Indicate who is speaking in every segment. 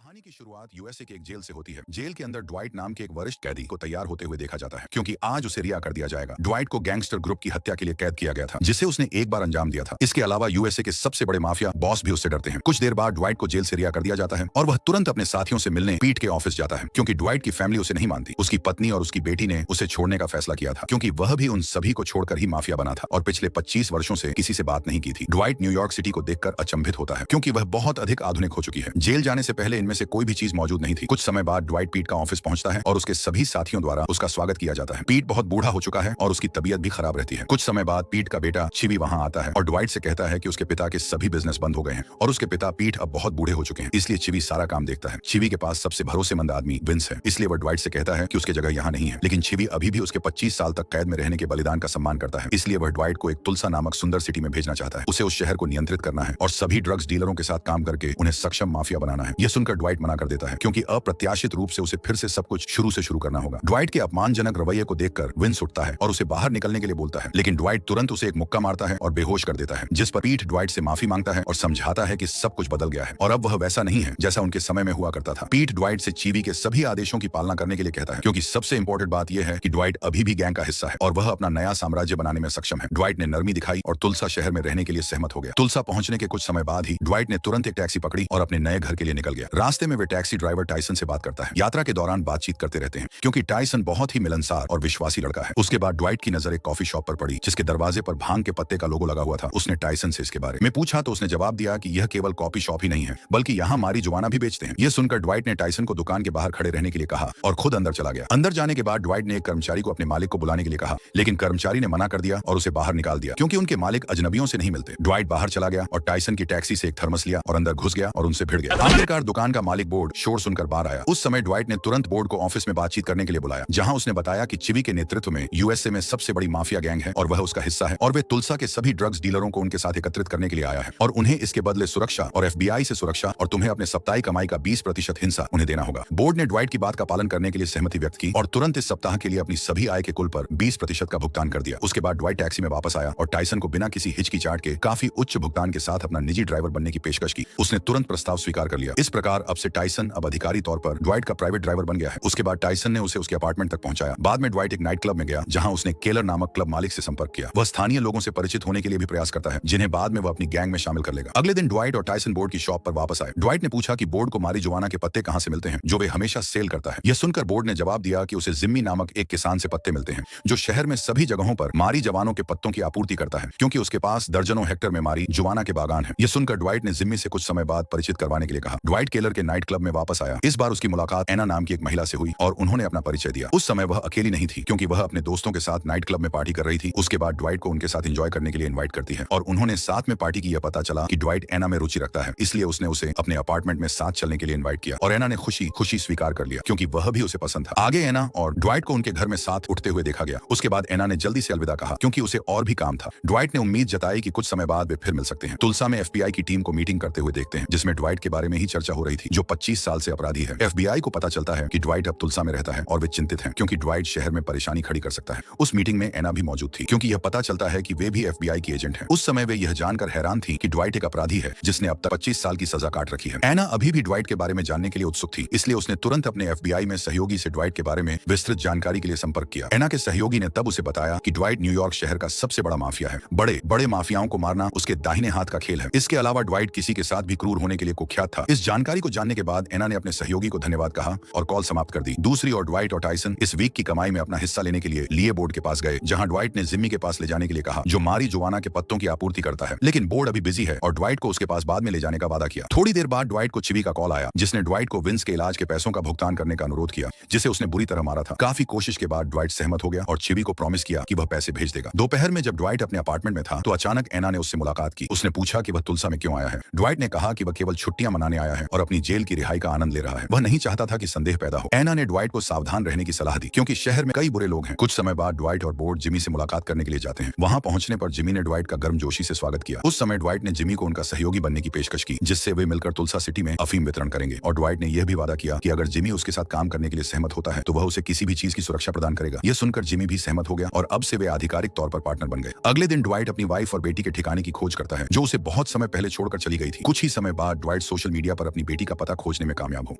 Speaker 1: कहानी की शुरुआत यूएसए के एक जेल से होती है। जेल के अंदर ड्वाइट नाम के एक वरिष्ठ कैदी को तैयार होते हुए देखा जाता है, क्योंकि आज उसे रिहा कर दिया जाएगा। ड्वाइट को गैंगस्टर ग्रुप की हत्या के लिए कैद किया गया था, जिसे उसने एक बार अंजाम दिया था। इसके अलावा यूएसए के सबसे बड़े माफिया बॉस भी उससे डरते हैं। कुछ देर बाद ड्वाइट को जेल से रिहा कर दिया जाता है और वह तुरंत अपने साथियों से मिलने पीट के ऑफिस जाता है, क्योंकि ड्वाइट की फैमिली उसे नहीं मानती। उसकी पत्नी और उसकी बेटी ने उसे छोड़ने का फैसला किया था, क्योंकि वह भी उन सभी को छोड़कर ही माफिया बना था और पिछले 25 वर्षों से किसी से बात नहीं की थी। ड्वाइट न्यूयॉर्क सिटी को देखकर अचंभित होता है, क्योंकि वह बहुत अधिक आधुनिक हो चुकी है। जेल जाने से पहले इनमें से कोई भी चीज मौजूद नहीं थी। कुछ समय बाद ड्वाइट पीट का ऑफिस पहुंचता है और उसके सभी साथियों द्वारा उसका स्वागत किया जाता है। पीट बहुत बूढ़ा हो चुका है और उसकी तबीयत भी खराब रहती है। कुछ समय बाद पीट का बेटा चिवी वहां आता है और ड्वाइट से कहता है कि उसके पिता के सभी बिजनेस बंद हो गए हैं और उसके पिता पीट अब बहुत बूढ़े हो चुके हैं, इसलिए चिवी सारा काम देखता है। चिवी के पास सबसे भरोसेमंद आदमी विंस है, इसलिए वह ड्वाइट से कहता है कि उसकी जगह यहाँ नहीं है। लेकिन चिवी अभी भी उसके 25 साल तक कैद में रहने के बलिदान का सम्मान करता है, इसलिए वह ड्वाइट को एक तुलसा नामक सुंदर सिटी में भेजना चाहता है। उसे उस शहर को नियंत्रित करना है और सभी ड्रग्स डीलरों के साथ काम करके उन्हें सक्षम माफिया बनाना है। यह सुनकर ड्वाइट मना कर देता है, क्योंकि अप्रत्याशित रूप से उसे फिर से सब कुछ शुरू से शुरू करना होगा। ड्वाइट के अपमानजनक रवैये को देखकर विंस उठता है और उसे बाहर निकलने के लिए बोलता है, लेकिन ड्वाइट तुरंत उसे एक मुक्का मारता है और बेहोश कर देता है, जिस पर पीट ड्वाइट से माफी मांगता है और समझाता है कि सब कुछ बदल गया है और अब वह वैसा नहीं है जैसा उनके समय में हुआ करता था। पीट ड्वाइट से चिवी के सभी आदेशों की पालना करने के लिए कहता है, क्योंकि सबसे इंपॉर्टेंट बात यह है कि ड्वाइट अभी भी गैंग का हिस्सा है और वह अपना नया साम्राज्य बनाने में सक्षम है। ड्वाइट ने नरमी दिखाई और तुलसा शहर में रहने के लिए सहमत हो गया। तुलसा पहुंचने के कुछ समय बाद ही ड्वाइट ने तुरंत एक टैक्सी पकड़ी और अपने नए घर के लिए निकल गया। रास्ते में वे टैक्सी ड्राइवर टाइसन से बात करता है। यात्रा के दौरान बातचीत करते रहते हैं, क्योंकि टाइसन बहुत ही मिलनसार और विश्वासी लड़का है। उसके बाद ड्वाइट की नजर एक कॉफी शॉप पर पड़ी, जिसके दरवाजे पर भांग के पत्ते का लोगो लगा हुआ था। उसने टाइसन से इसके बारे में पूछा तो उसने जवाब दिया कि यह केवल कॉफी शॉप ही नहीं है, बल्कि यहाँ मारी जुबाना भी बेचते हैं। यह सुनकर ड्वाइट ने टाइसन को दुकान के बाहर खड़े रहने के लिए कहा और खुद अंदर चला गया। अंदर जाने के बाद ड्वाइट ने एक कर्मचारी को अपने मालिक को बुलाने के लिए कहा, लेकिन कर्मचारी ने मना कर दिया और उसे बाहर निकाल दिया, क्योंकि उनके मालिक अजनबियों से नहीं मिलते। ड्वाइट बाहर चला गया और टाइसन की टैक्सी से एक थर्मस लिया और अंदर घुस गया और उनसे भिड़ गया। आखिरकार दुकान का मालिक बोर्ड शोर सुनकर बाहर आया। उस समय ड्वाइट ने तुरंत बोर्ड को ऑफिस में बातचीत करने के लिए बुलाया, जहां उसने बताया कि चिवी के नेतृत्व में यूएसए में सबसे बड़ी माफिया गैंग है और वह उसका हिस्सा है और वे तुलसा के सभी ड्रग्स डीलरों को उनके साथ एकत्रित करने के लिए आया है और उन्हें इसके बदले सुरक्षा और एफबीआई से सुरक्षा और तुम्हें अपने साप्ताहिक कमाई का 20% हिस्सा उन्हें देना होगा। बोर्ड ने ड्वाइट की बात का पालन करने के लिए सहमति व्यक्त की और तुरंत इस सप्ताह के लिए अपनी सभी आय के कुल पर 20% का भुगतान कर दिया। उसके बाद ड्वाइट टैक्सी में वापस आया और टाइसन को बिना किसी हिचकिचाहट के काफी उच्च भुगतान के साथ अपना निजी ड्राइवर बनने की पेशकश की। उसने तुरंत प्रस्ताव स्वीकार कर लिया। इस प्रकार अब से टाइसन अब अधिकारी तौर पर ड्वाइट का प्राइवेट ड्राइवर बन गया है। उसके बाद टाइसन ने उसे उसके अपार्टमेंट तक पहुंचाया। बाद में ड्वाइट एक नाइट क्लब में गया, जहां उसने केलर नामक क्लब मालिक से संपर्क किया। वह स्थानीय लोगों से परिचित होने के लिए भी प्रयास करता है, जिन्हें बाद में वह अपनी गैंग में शामिल कर लेगा। अगले दिन ड्वाइट और टाइसन बोर्ड की शॉप पर वापस आए। ड्वाइट ने पूछा कि बोर्ड को मारी जुबाना के पत्ते कहां से मिलते हैं, जो वे हमेशा सेल करता है। यह सुनकर बोर्ड ने जवाब दिया कि उसे जिम्मी नामक एक किसान से पत्ते मिलते हैं, जो शहर में सभी जगहों पर मारी जवानों के पत्तों की आपूर्ति करता है, क्योंकि उसके पास दर्जनों हेक्टर में मारी जुबाना के बागान है। यह सुनकर ड्वाइट ने जिम्मी से कुछ समय बाद परिचित करवाने के लिए कहा। ड्वाइट केलर के नाइट क्लब में वापस आया। इस बार उसकी मुलाकात एना नाम की एक महिला से हुई और उन्होंने अपना परिचय दिया। उस समय वह अकेली नहीं थी, क्योंकि वह अपने दोस्तों के साथ नाइट क्लब में पार्टी कर रही थी। उसके बाद ड्वाइट को उनके साथ एंजॉय करने के लिए इनवाइट करती है और उन्होंने साथ में पार्टी की। यह पता चला कि ड्वाइट एना में रुचि रखता है, इसलिए उसने उसे अपने अपार्टमेंट में साथ चलने के लिए इनवाइट किया और एना ने खुशी खुशी स्वीकार कर लिया, क्योंकि वह भी उसे पसंद था। आगे एना और ड्वाइट को उनके घर में साथ उठते हुए देखा गया। उसके बाद एना ने जल्दी से अलविदा कहा, क्योंकि उसे और भी काम था। ड्वाइट ने उम्मीद जताई कि कुछ समय बाद वे फिर मिल सकते हैं। तुलसा में एफबीआई की टीम को मीटिंग करते हुए देखते हैं, जिसमें ड्वाइट के बारे में ही चर्चा हो रही थी, जो 25 साल से अपराधी है। एफबीआई को पता चलता है कि ड्वाइट अब तुलसा में रहता है और वे चिंतित हैं, क्योंकि ड्वाइट शहर में परेशानी खड़ी कर सकता है। उस मीटिंग में एना भी मौजूद थी, क्योंकि यह पता चलता है कि वे भी एफबीआई की एजेंट हैं। उस समय वे यह जानकर हैरान थी कि ड्वाइट एक अपराधी है, जिसने अब तक 25 साल की सजा काट रखी है। एना अभी भी ड्वाइट के बारे में जानने के लिए उत्सुक थी, इसलिए उसने तुरंत अपने एफबीआई में सहयोगी से ड्वाइट के बारे में विस्तृत जानकारी के लिए संपर्क किया। एना के सहयोगी ने तब उसे बताया कि ड्वाइट न्यूयॉर्क शहर का सबसे बड़ा माफिया है। बड़े बड़े माफियाओं को मारना उसके दाहिने हाथ का खेल है। इसके अलावा ड्वाइट किसी के साथ भी क्रूर होने के लिए कुख्यात था। इस जानकारी को जानने के बाद एना ने अपने सहयोगी को धन्यवाद कहा और कॉल समाप्त कर दी। दूसरी ओर ड्वाइट और टाइसन इस वीक की कमाई में अपना हिस्सा लेने के लिए बोर्ड के पास गए, जहां ड्वाइट ने जिम्मी के पास ले जाने के लिए कहा, जो मारी जुबाना के पत्तों की आपूर्ति करता है। लेकिन बोर्ड अभी बिजी है और ड्वाइट को उसके पास बाद में ले जाने का वादा किया। थोड़ी देर बाद ड्वाइट को चिवी का कॉल आया, जिसने ड्वाइट को विंस के इलाज के पैसों का भुगतान करने का अनुरोध किया, जिसे उसने बुरी तरह मारा था। काफी कोशिश के बाद ड्वाइट सहमत हो गया और चिवी को प्रॉमिस किया कि वह पैसे भेज देगा। दोपहर में जब ड्वाइट अपने अपार्टमेंट में था, तो अचानक एना ने उससे मुलाकात की। उसने पूछा कि वह तुलसा में क्यों आया है। ड्वाइट ने कहा कि वह केवल छुट्टियां मनाने आया है और अपनी जेल की रिहाई का आनंद ले रहा है। वह नहीं चाहता था कि संदेह पैदा हो। एना ने ड्वाइट को सावधान रहने की सलाह दी, क्योंकि शहर में कई बुरे लोग हैं। कुछ समय बाद ड्वाइट और बोर्ड जिमी से मुलाकात करने के लिए जाते हैं। वहां पहुंचने पर जिमी ने ड्वाइट का गर्मजोशी से स्वागत किया। उस समय ड्वाइट ने जिमी को उनका सहयोगी बनने की पेशकश की, जिससे वे मिलकर तुलसा सिटी में अफीम वितरण करेंगे। और ड्वाइट ने यह भी वादा किया कि अगर जिमी उसके साथ काम करने के लिए सहमत होता है, तो वह उसे किसी भी चीज की सुरक्षा प्रदान करेगा। यह सुनकर जिमी भी सहमत हो गया और अब से वे आधिकारिक तौर पर पार्टनर बन गए। अगले दिन ड्वाइट अपनी वाइफ और बेटी के ठिकाने की खोज करता है, जो उसे बहुत समय पहले छोड़कर चली गई थी। कुछ ही समय बाद ड्वाइट सोशल मीडिया पर अपनी बेटी का पता खोजने में कामयाब हो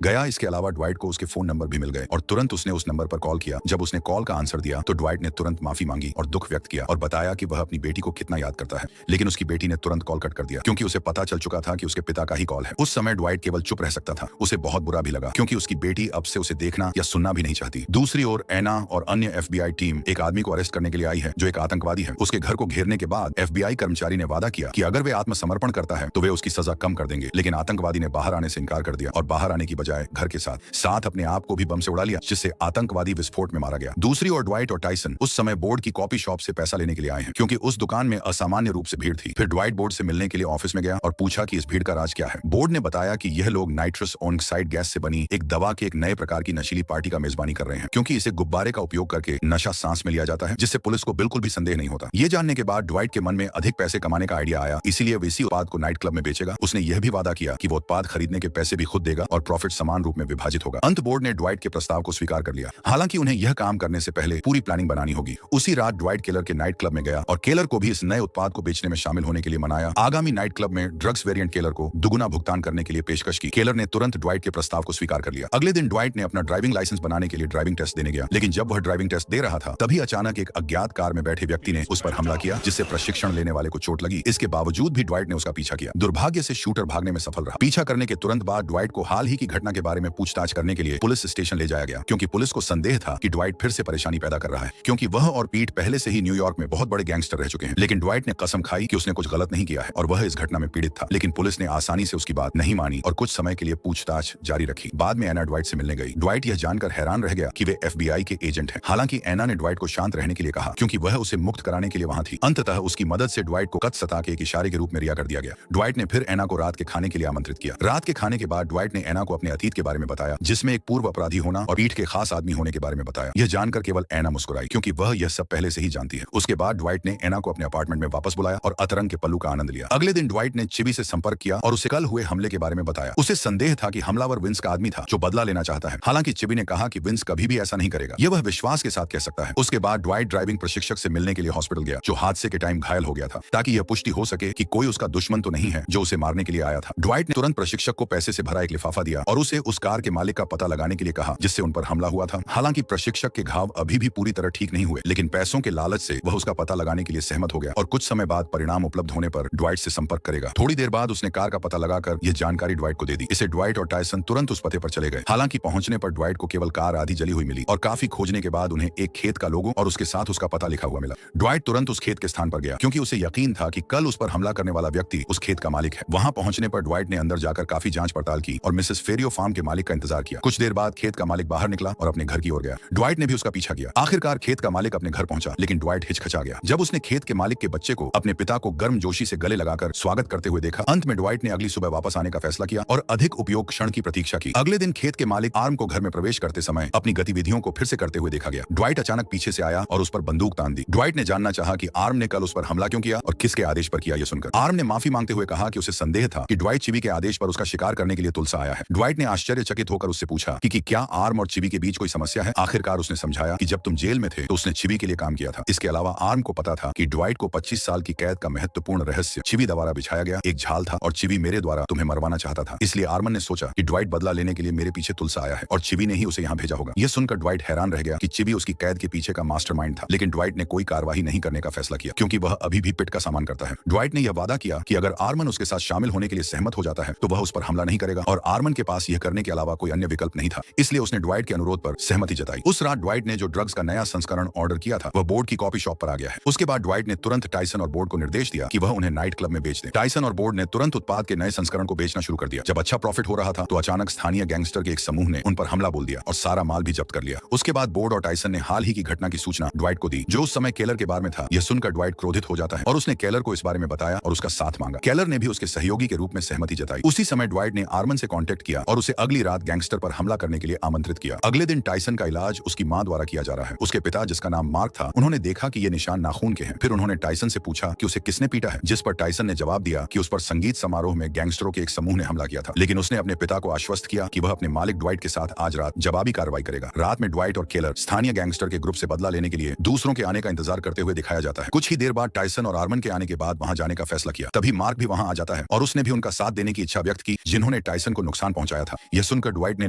Speaker 1: गया। इसके अलावा ड्वाइट को उसके फोन नंबर भी मिल गए और तुरंत उसने उस नंबर पर कॉल किया। जब उसने कॉल का आंसर दिया तो ड्वाइट ने तुरंत माफी मांगी और दुख व्यक्त किया और बताया कि वह अपनी बेटी को कितना याद करता है। लेकिन उसकी बेटी ने तुरंत कॉल कट कर दिया क्योंकि उसे पता चल चुका था कि उसके पिता का ही कॉल है। उस समय ड्वाइट केवल चुप रह सकता था। उसे बहुत बुरा भी लगा क्योंकि उसकी बेटी अब से उसे देखना या सुनना भी नहीं चाहती। दूसरी ओर एना और अन्य FBI टीम एक आदमी को अरेस्ट करने के लिए आई है जो एक आतंकवादी है। उसके घर को घेरने के बाद FBI कर्मचारी ने वादा किया कि अगर वे आत्मसमर्पण करता है तो वे उसकी सजा कम कर देंगे। लेकिन आतंकवादी ने बाहर आने से इनकार कर दिया और बाहर आने की बजाय घर के साथ अपने आप को भी बम से उड़ा लिया, जिससे आतंकवादी विस्फोट में मारा गया। दूसरी ओर ड्वाइट और टाइसन उस समय बोर्ड की कॉपी शॉप से पैसा लेने के लिए आए हैं क्योंकि उस दुकान में असामान्य रूप से भीड़ थी। फिर ड्वाइट बोर्ड से मिलने के लिए ऑफिस में गया और पूछा कि इस भीड़ का राज क्या है। बोर्ड ने बताया कि यह लोग नाइट्रस ऑक्साइड गैस से बनी एक दवा के एक नए प्रकार की नशीली पार्टी का मेजबानी कर रहे हैं क्योंकि इसे गुब्बारे का उपयोग करके नशा सांस में लिया जाता है, जिससे पुलिस को बिल्कुल भी संदेह नहीं होता। ये जानने के बाद ड्वाइट के मन में अधिक पैसे कमाने का आइडिया आया, इसीलिए वह इसी उत्पाद को नाइट क्लब में बेचेगा। उसने यह भी वादा किया कि वो उत्पाद खरीदने के पैसे भी खुद देगा और प्रॉफिट समान रूप में विभाजित होगा। अंत बोर्ड ने ड्वाइट के प्रस्ताव को स्वीकार कर लिया। हालांकि उन्हें यह काम करने से पहले पूरी प्लानिंग बनानी होगी। उसी रात ड्वाइट केलर के नाइट क्लब में गया और केलर को भी इस नए उत्पाद को बेचने में शामिल होने के लिए मनाया। आगामी नाइट क्लब में ड्रग्स वेरिएंट केलर को दुगुना भुगतान करने के लिए पेशकश की। केलर ने तुरंत ड्वाइट के प्रस्ताव को स्वीकार कर लिया। अगले दिन ड्वाइट ने अपना ड्राइविंग लाइसेंस बनाने के लिए ड्राइविंग टेस्ट देने गया, लेकिन जब वह ड्राइविंग टेस्ट दे रहा था तभी अचानक एक अज्ञात कार में बैठे व्यक्ति ने उस पर हमला किया, जिससे प्रशिक्षण लेने वाले को चोट लगी। इसके बावजूद भी ड्वाइट ने उसका पीछा किया। दुर्भाग्य से शूटर भागने में सफल रहा। पीछा करने के तुरंत बाद ड्वाइट को हाल ही की घटना के बारे में पूछताछ करने के लिए पुलिस स्टेशन ले जाया गया क्योंकि पुलिस को संदेह था कि ड्वाइट फिर से परेशानी पैदा कर रहा है, क्योंकि वह और पीट पहले से ही न्यूयॉर्क में बहुत बड़े गैंगस्टर रह चुके हैं। लेकिन ड्वाइट ने कसम खाई कि उसने कुछ गलत नहीं किया है और वह इस घटना में पीड़ित था। लेकिन पुलिस ने आसानी से उसकी बात नहीं मानी और कुछ समय के लिए पूछताछ जारी रखी। बाद में एना ड्वाइट से मिलने गई। ड्वाइट यह जानकर हैरान रह गया कि वे FBI के एजेंट हैं। हालांकि एना ने ड्वाइट को शांत रहने के लिए कहा क्योंकि वह उसे मुक्त कराने के लिए वहां थी। अंततः उसकी मदद से ड्वाइट को कत सता के एक इशारे के रूप में रिहा कर दिया गया। ड्वाइट ने फिर एना को रात के खाने के लिए आमंत्रित किया। रात के खाने के बाद ड्वाइट ने एना को अपने अतीत के बारे में बताया, जिसमें एक पूर्व अपराधी होना और पीठ के खास आदमी होने के बारे में बताया। यह जानकर केवल एना मुस्कुराई क्योंकि वह यह सब पहले से ही जानती है। उसके बाद ड्वाइट ने एना को अपने अपार्टमेंट में वापस बुलाया और अतरंग के पल्लू का आनंद लिया। अगले दिन ड्वाइट ने चिबी से संपर्क किया और उसे कल हुए हमले के बारे में बताया। उसे संदेह था कि हमलावर विंस का आदमी था जो बदला लेना चाहता है। हालांकि चिबी ने कहा कि विंस कभी भी ऐसा नहीं करेगा। यह वह विश्वास के साथ कह सकता है। उसके बाद ड्वाइट ड्राइविंग प्रशिक्षक से मिलने के लिए हॉस्पिटल गया जो हादसे के टाइम घायल हो गया था, ताकि यह पुष्टि हो सके कि कोई उसका दुश्मन तो नहीं है जो उसे मारने के लिए आया था। ड्वाइट ने तुरंत प्रशिक्षक को पैसे से भरा एक लिफाफा दिया और उसे उस कार के मालिक का पता लगाने के लिए कहा जिससे उन पर हमला हुआ था। हालांकि प्रशिक्षक के घाव अभी भी पूरी तरह ठीक नहीं हुए, लेकिन पैसों के लालच से वह उसका पता लगाने के लिए सहमत हो गया और कुछ समय बाद परिणाम उपलब्ध होने पर ड्वाइट से संपर्क करेगा। थोड़ी देर बाद उसने कार का पता लगाकर यह जानकारी ड्वाइट को दे दी। इसे ड्वाइट और टायसन तुरंत उस पते पर चले गए। हालांकि पहुंचने पर ड्वाइट को केवल कार आधी जली हुई मिली और काफी खोजने के बाद उन्हें एक खेत का लोगो और उसके साथ उसका पता लिखा हुआ मिला। ड्वाइट तुरंत उस खेत के स्थान पर गया क्योंकि उसे यकीन था कि कल उस पर हमला करने वाला व्यक्ति उस खेत का मालिक है। वहां पहुंचने पर ड्वाइट ने अंदर जाकर काफी जांच पड़ताल की और मिसेस फेरियो फार्म के मालिक का इंतजार किया। कुछ देर बाद खेत का मालिक बाहर निकला और अपने घर की ओर गया। ड्वाइट ने भी उसका पीछा किया। आखिरकार खेत का मालिक अपने घर पहुंचा, लेकिन ड्वाइट हिचकिचा गया जब उसने खेत के मालिक के बच्चे को अपने पिता को गर्मजोशी से गले लगाकर स्वागत करते हुए देखा। अंत में ड्वाइट ने अगली सुबह वापस आने का फैसला किया और अधिक उपयोग क्षण की प्रतीक्षा की। अगले दिन खेत के मालिक आर्म को घर में प्रवेश करते समय अपनी गतिविधियों को फिर से करते हुए देखा गया। ड्वाइट अचानक पीछे से आया और उस पर बंदूक तान दी। ड्वाइट ने जानना चाहा कि आर्म ने कल उस पर हमला क्यों किया और किसके आदेश पर किया। यह सुनकर आर्म ने माफी मांगते हुए कहा कि उसे संदेह था कि ड्वाइट चिबी के आदेश पर उसका शिकार करने के लिए तुलसा आया है। ड्वाइट ने आश्चर्यचकित होकर उससे पूछा कि क्या आर्म और चिबी के बीच कोई समस्या है। आखिरकार उसने समझाया कि जब तुम जेल में थे तो उसने चिबी के लिए काम किया था। इसके अलावा आर्म को पता था कि ड्वाइट को 25 साल की कैद का महत्वपूर्ण रहस्य चिबी द्वारा बिछाया गया एक झाल था और चिबी मेरे द्वारा तुम्हें मरवाना चाहता था। इसलिए आर्मन ने सोचा कि ड्वाइट बदला लेने के लिए मेरे पीछे तुलसा आया है और चिबी ने ही उसे यहाँ भेजा होगा। यह सुनकर ड्वाइट हैरान रह गया कि चिबी उसकी कैद के पीछे का मास्टरमाइंड था, लेकिन ड्वाइट ने कोई कार्रवाई नहीं करने का फैसला किया क्योंकि वह अभी भी पिट का सामान करता है। ड्वाइट ने यह वादा किया कि अगर आर्मन उसके साथ शामिल होने के लिए सहमत हो जाता है तो वह उस पर हमला नहीं करेगा और आर्मन के पास यह करने के अलावा कोई अन्य विकल्प नहीं था, इसलिए उसने ड्वाइट के अनुरोध पर सहमति जताई। उस रात ड्वाइट ने जो ड्रग्स का नया संस्करण ऑर्डर किया था वह बोर्ड की कॉफी शॉप पर आ गया है। उसके बाद ड्वाइट ने तुरंत टायसन और बोर्ड को निर्देश दिया कि वह उन्हें नाइट क्लब में बेच दे। टायसन और बोर्ड ने तुरंत उत्पाद के नए संस्करण को बेचना शुरू कर दिया। जब अच्छा प्रॉफिट हो रहा था तो अचानक स्थानीय गैंगस्टर के एक समूह ने उन पर हमला बोल दिया और सारा माल भी जब्त कर लिया। उसके बाद बोर्ड और टायसन ने हाल ही की घटना की सूचना ड्वाइट को दी जो उस समय केलर के बारे में था। यह सुनकर ड्वाइट क्रोधित हो जाता है और उसने केलर को इस बारे में बताया और उसका साथ मांगा। केलर ने भी उसके सहयोगी के रूप में सहमति जताई। उसी समय ड्वाइट ने आर्मन से कांटेक्ट किया और उसे अगली रात गैंगस्टर पर हमला करने के लिए आमंत्रित किया। अगले दिन टायसन का इलाज उसकी मां द्वारा किया जा रहा है। उसके पिता जिसका नाम मार्क था, उन्होंने देखा कि ये निशान नाखून के हैं। फिर उन्होंने टायसन से पूछा कि उसे किसने पीटा है, जिस पर टायसन ने जवाब दिया कि उस पर संगीत समारोह में गैंगस्टरों के एक समूह ने हमला किया था। लेकिन उसने अपने पिता को आश्वस्त किया कि वह अपने मालिक ड्वाइट के साथ आज रात जवाबी कार्रवाई करेगा। रात में ड्वाइट और केलर स्थानीय गैंगस्टर के ग्रुप से बदला लेने के लिए दूसरों के आने का इंतजार करते हुए दिखाया जाता है। कुछ ही देर बाद टायसन और आर्मन के आने के बाद वहां जाने का फैसला किया। तभी मार्क भी वहां आ जाता है और उसने भी उनका साथ देने की इच्छा व्यक्त की जिन्होंने टायसन को नुकसान पहुंचाया था। यह सुनकर ड्वाइट ने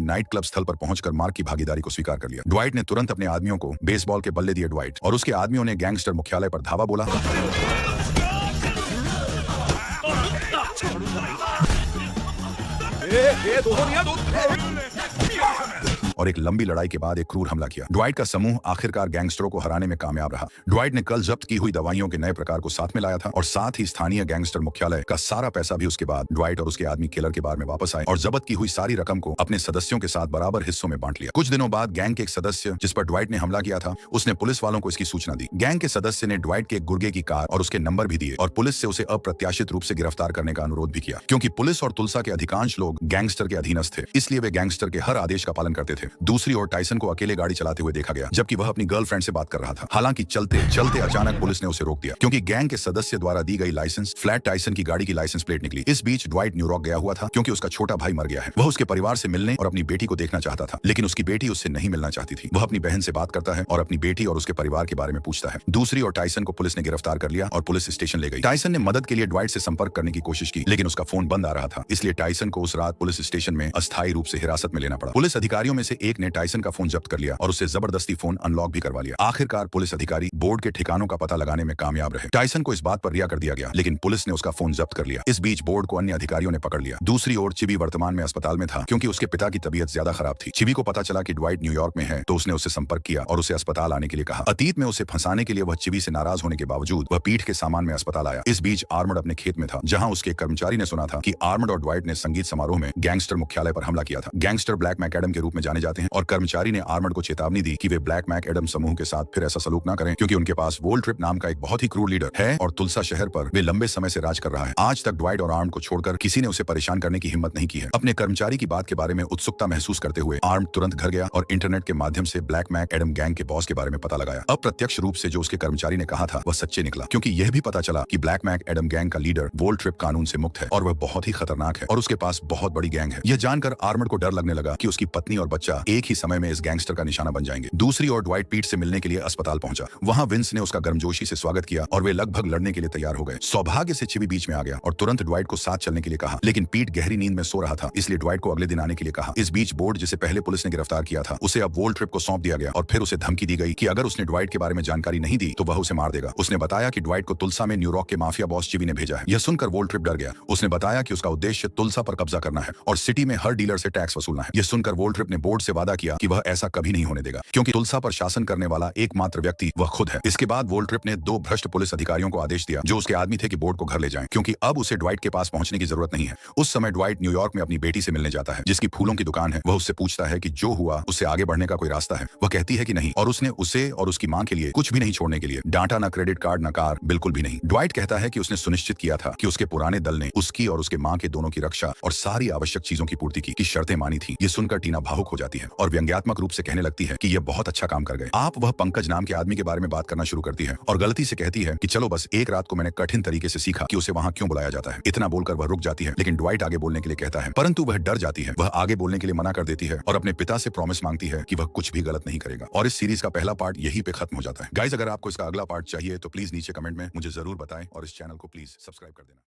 Speaker 1: नाइट क्लब स्थल पर पहुंचकर मार्क की भागीदारी को स्वीकार कर लिया। ड्वाइट ने तुरंत अपने आदमियों को बेसबॉल के बल्ले दिए। ड्वाइट और उसके आदमियों ने गैंगस्टर मुख्यालय पर धावा बोला और एक लंबी लड़ाई के बाद एक क्रूर हमला किया। ड्वाइट का समूह आखिरकार गैंगस्टरों को हराने में कामयाब रहा। ड्वाइट ने कल जब्त की हुई दवाइयों के नए प्रकार को साथ में लाया था और साथ ही स्थानीय गैंगस्टर मुख्यालय का सारा पैसा भी उसके बाद ड्वाइट और उसके आदमी किलर के बार में वापस आए और जब्त की हुई सारी रकम को अपने सदस्यों के साथ बराबर हिस्सों में बांट लिया। कुछ दिनों बाद गैंग के एक सदस्य जिस पर ड्वाइट ने हमला किया था उसने पुलिस वालों को इसकी सूचना दी। गैंग के सदस्य ने ड्वाइट के एक गुर्गे की कार और उसके नंबर भी दिए और पुलिस से उसे अप्रत्याशित रूप से गिरफ्तार करने का अनुरोध भी किया। क्योंकि पुलिस और तुलसा के अधिकांश लोग गैंगस्टर के अधीनस्थ थे, इसलिए वे गैंगस्टर के हर आदेश का पालन करते थे। दूसरी ओर टायसन को अकेले गाड़ी चलाते हुए देखा गया जबकि वह अपनी गर्लफ्रेंड से बात कर रहा था। हालांकि चलते चलते अचानक पुलिस ने उसे रोक दिया क्योंकि गैंग के सदस्य द्वारा दी गई लाइसेंस फ्लैट टायसन की गाड़ी की लाइसेंस प्लेट निकली। इस बीच ड्वाइट न्यूयॉर्क गया हुआ था क्योंकि उसका छोटा भाई मर गया है। वह उसके परिवार से मिलने और अपनी बेटी को देखना चाहता था, लेकिन उसकी बेटी उससे नहीं मिलना चाहती थी। वह अपनी बहन से बात करता है और अपनी बेटी और उसके परिवार के बारे में पूछता है। दूसरी ओर टायसन को पुलिस ने गिरफ्तार कर लिया और पुलिस स्टेशन ले गई। टायसन ने मदद के लिए ड्वाइट से संपर्क करने की कोशिश की, लेकिन उसका फोन बंद आ रहा था, इसलिए टायसन को उस रात पुलिस स्टेशन में अस्थायी रूप से हिरासत में लेना पड़ा। पुलिस अधिकारियों में से एक ने टायसन का फोन जब्त कर लिया और उससे जबरदस्ती फोन अनलॉक भी करवा लिया। आखिरकार पुलिस अधिकारी बोर्ड के ठिकानों का पता लगाने में कामयाब रहे। टायसन को इस बात पर रिहा कर दिया गया, लेकिन पुलिस ने उसका फोन जब्त कर लिया। इस बीच बोर्ड को अन्य अधिकारियों ने पकड़ लिया। दूसरी ओर चिबी वर्तमान में अस्पताल में था क्योंकि उसके पिता की तबीयत ज्यादा खराब थी। चिबी को पता चला कि ड्वाइट न्यूयॉर्क में है तो उसने उससे संपर्क किया और उसे अस्पताल आने के लिए कहा। अतीत में उसे फंसाने के लिए वह चिबी से नाराज होने के बावजूद वह पीठ के सामान में अस्पताल आया। इस बीच आर्मर्ड अपने खेत में था जहां उसके कर्मचारी ने सुना था कि आर्मर्ड और ड्वाइट ने संगीत समारोह में गैंगस्टर मुख्यालय पर हमला किया था। गैंगस्टर ब्लैक मैकएडम के रूप में जाने जाते हैं और कर्मचारी ने आर्मर्ड को चेतावनी दी कि वे ब्लैक मैकएडम समूह के साथ फिर ऐसा सलूक ना करें क्योंकि उनके पास वोल्ट ट्रिप नाम का एक बहुत ही क्रूर लीडर है और तुलसा शहर पर वे लंबे समय से राज कर रहा है। आज तक ड्वाइट और आर्म को छोड़कर किसी ने उसे परेशान करने की हिम्मत नहीं की है। अपने कर्मचारी की बात के बारे में उत्सुकता महसूस करते हुए आर्म तुरंत घर गया और इंटरनेट के माध्यम से ब्लैक मैकएडम गैंग के बॉस के बारे में पता लगाया। अप्रत्यक्ष रूप से जो उसके कर्मचारी ने कहा था वह सच्चे निकला क्योंकि यह भी पता चला कि ब्लैक मैकएडम गैंग का लीडर वोल्ट ट्रिप कानून से मुक्त है और वह बहुत ही खतरनाक है और उसके पास बहुत बड़ी गैंग है। यह जानकर आर्मर्ड को डर लगने लगा कि उसकी पत्नी और बच्चा एक ही समय में इस गैंगस्टर का निशाना बन जाएंगे। दूसरी ओर ड्वाइट पीट से मिलने के लिए अस्पताल पहुंचा। वहां विंस ने उसका गर्मजोशी से स्वागत किया और वे लगभग लड़ने के लिए तैयार हो गए। सौभाग्य से चिबी बीच में आ गया और तुरंत ड्वाइट को साथ चलने के लिए कहा, लेकिन पीट गहरी नींद में सो रहा था, इसलिए ड्वाइट को अगले दिन आने के लिए कहा। इस बीच बोर्ड जिसे पहले पुलिस ने गिरफ्तार किया था उसे अब वोल्ट ट्रिप को सौंप दिया गया और फिर उसे धमकी दी गई कि अगर उसने ड्वाइट के बारे में जानकारी नहीं दी तो वह उसे मार देगा। उसने बताया कि ड्वाइट को तुलसा में न्यूयॉर्क के माफिया बॉस चिबी ने भेजा है। यह सुनकर वोल्ट ट्रिप डर गया। उसने बताया कि उसका उद्देश्य तुलसा पर कब्जा करना है और सिटी में हर डीलर से टैक्स वसूलना है। यह सुनकर वोल्ट ट्रिप ने बोर्ड से वादा किया कि वह ऐसा कभी नहीं होने देगा क्योंकि तुलसा पर शासन करने वाला एकमात्र व्यक्ति वह खुद है। इसके बाद वोल्ट ट्रिप ने 2 भ्रष्ट पुलिस अधिकारियों को आदेश दिया जो उसके आदमी थे कि बोर्ड को घर ले जाएं क्योंकि अब उसे ड्वाइट के पास पहुंचने की जरूरत नहीं है। उस समय ड्वाइट न्यूयॉर्क में अपनी बेटी से मिलने जाता है जिसकी फूलों की दुकान है। वह उससे पूछता है कि जो हुआ उससे आगे बढ़ने का कोई रास्ता है। वह कहती है कि नहीं और उसने उसे और उसकी मां के लिए कुछ भी नहीं छोड़ने के लिए डांटा, ना क्रेडिट कार्ड ना कार, बिल्कुल भी नहीं। ड्वाइट कहता है कि उसने सुनिश्चित किया था कि उसके पुराने दल ने उसकी और उसके मां के दोनों की रक्षा और सारी आवश्यक चीजों की पूर्ति की शर्तें मानी थी। ये सुनकर टीना भावुक हो जाती है और व्यंग्यात्मक रूप से कहने लगती है कि यह बहुत अच्छा काम कर गए आप। वह पंकज नाम के आदमी के बारे में बात करना शुरू करती है और गलती से कहती है कि चलो बस एक रात को मैंने कठिन तरीके से सीखा कि उसे वहां क्यों बुलाया जाता है। इतना बोलकर वह रुक जाती है, लेकिन ड्वाइट आगे बोलने के लिए कहता है, परंतु वह डर जाती है। वह आगे बोलने के लिए मना कर देती है और अपने पिता से प्रॉमिस मांगती है कि वह कुछ भी गलत नहीं करेगा। और इस सीरीज का पहला पार्ट यहीं पे खत्म हो जाता है। गाइस, अगर आपको इसका अगला पार्ट चाहिए तो प्लीज नीचे कमेंट में मुझे जरूर बताएं और इस चैनल को प्लीज सब्सक्राइब कर देना।